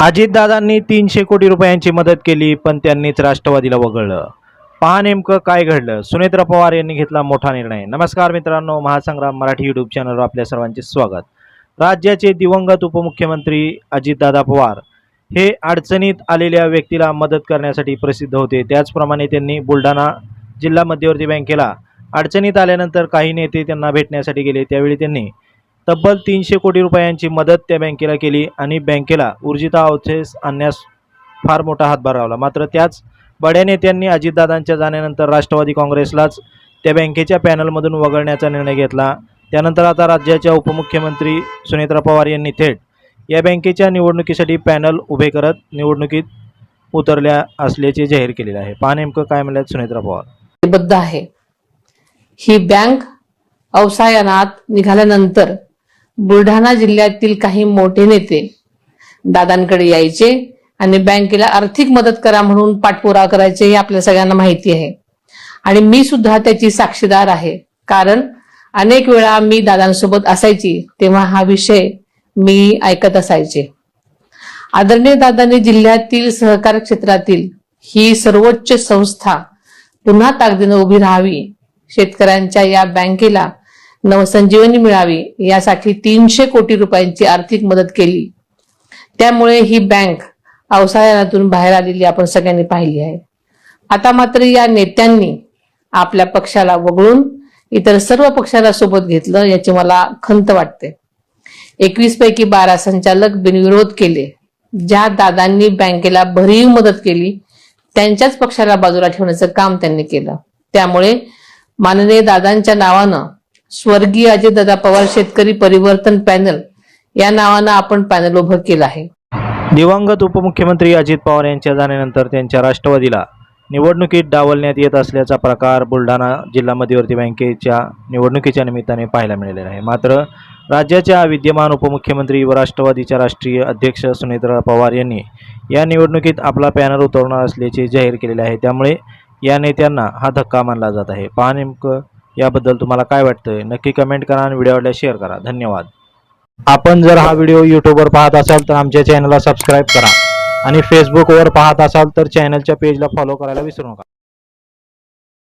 अजितदादांनी 300 कोटी रुपयांची मदत केली, पण त्यांनीच राष्ट्रवादीला वगळलं. पहा नेमकं काय घडलं. सुनेत्रा पवार यांनी घेतला मोठा निर्णय. नमस्कार मित्रांनो, महासंग्राम मराठी यूट्यूब चॅनलवर आपल्या सर्वांचे स्वागत. राज्याचे दिवंगत उपमुख्यमंत्री अजितदादा पवार हे अडचणीत आलेल्या व्यक्तीला मदत करण्यासाठी प्रसिद्ध होते. त्याचप्रमाणे त्यांनी बुलढाणा जिल्हा मध्यवर्ती बँकेला अडचणीत आल्यानंतर काही नेते त्यांना भेटण्यासाठी गेले. त्यावेळी त्यांनी तब्बल 300 कोटी रुपयांची मदत त्या बँकेला केली आणि बँकेला ऊर्जिता अवस्थेस आणण्यास फार मोठा हातभार लावला. मात्र त्याच बड्या नेत्यांनी अजितदादांच्या जाण्यानंतर राष्ट्रवादी काँग्रेसलाच त्या बँकेच्या पॅनलमधून वगळण्याचा निर्णय घेतला. त्यानंतर आता राज्याच्या उपमुख्यमंत्री सुनेत्रा पवार यांनी थेट या बँकेच्या निवडणुकीसाठी पॅनल उभे करत निवडणुकीत उतरल्या असल्याचे जाहीर केलेले आहे. पहा नेमकं काय म्हणतात सुनेत्रा पवार. बद्ध आहे. ही बँक अवसायनात निघाल्यानंतर बुलढाणा जिल्ह्यातील काही मोठे नेते दादांकडे यायचे आणि बँकेला आर्थिक मदत करा म्हणून पाठपुरावा करायचे हे आपल्या सगळ्यांना माहिती आहे. आणि मी सुद्धा त्याची साक्षीदार आहे, कारण अनेक वेळा मी दादांसोबत असायची तेव्हा हा विषय मी ऐकत असायचे. आदरणीय दादांनी जिल्ह्यातील सहकार क्षेत्रातील ही सर्वोच्च संस्था पुन्हा ताकदीने उभी राहावी, शेतकऱ्यांच्या या बँकेला नवसंजीवनी मिळावी यासाठी 300 कोटी रुपयांची आर्थिक मदत केली. त्यामुळे ही बँक अवसायनातून बाहेर आलेली आपण सगळ्यांनी पाहिली आहे. आता मात्र या नेत्यांनी आपल्या पक्षाला वगळून इतर सर्व पक्षाला सोबत घेतलं, याची मला खंत वाटते. 21 पैकी 12 संचालक बिनविरोध केले. ज्या दादांनी बँकेला भरीव मदत केली त्यांच्याच पक्षाला बाजूला ठेवण्याचं काम त्यांनी केलं. त्यामुळे माननीय दादांच्या नावानं स्वर्गीय अजितदादा पवार शेतकरी परिवर्तन पॅनल या नावानं आपण पॅनल उभं केलं आहे. दिवंगत उपमुख्यमंत्री अजित पवार यांच्या जाण्यानंतर त्यांच्या राष्ट्रवादीला निवडणुकीत डावलण्यात येत असल्याचा प्रकार बुलढाणा जिल्हा मध्यवर्ती बँकेच्या निवडणुकीच्या निमित्ताने पाहायला मिळालेला आहे. मात्र राज्याच्या विद्यमान उपमुख्यमंत्री व राष्ट्रवादीच्या राष्ट्रीय अध्यक्ष सुनेत्रा पवार यांनी या निवडणुकीत आपला पॅनल उतरवणार असल्याचे जाहीर केलेले आहे. त्यामुळे या नेत्यांना हा धक्का मानला जात आहे. पहा नेमकं याबद्दल तुम्हाला काय वाटतंय, नक्की कमेंट करा आणि व्हिडिओला शेअर करा. धन्यवाद. आपण जर हा व्हिडिओ यूट्यूबवर पाहत असाल तर आमच्या चॅनलला सबस्क्राईब करा आणि फेसबुकवर पाहत असाल तर चॅनलच्या पेजला फॉलो करायला विसरू नका.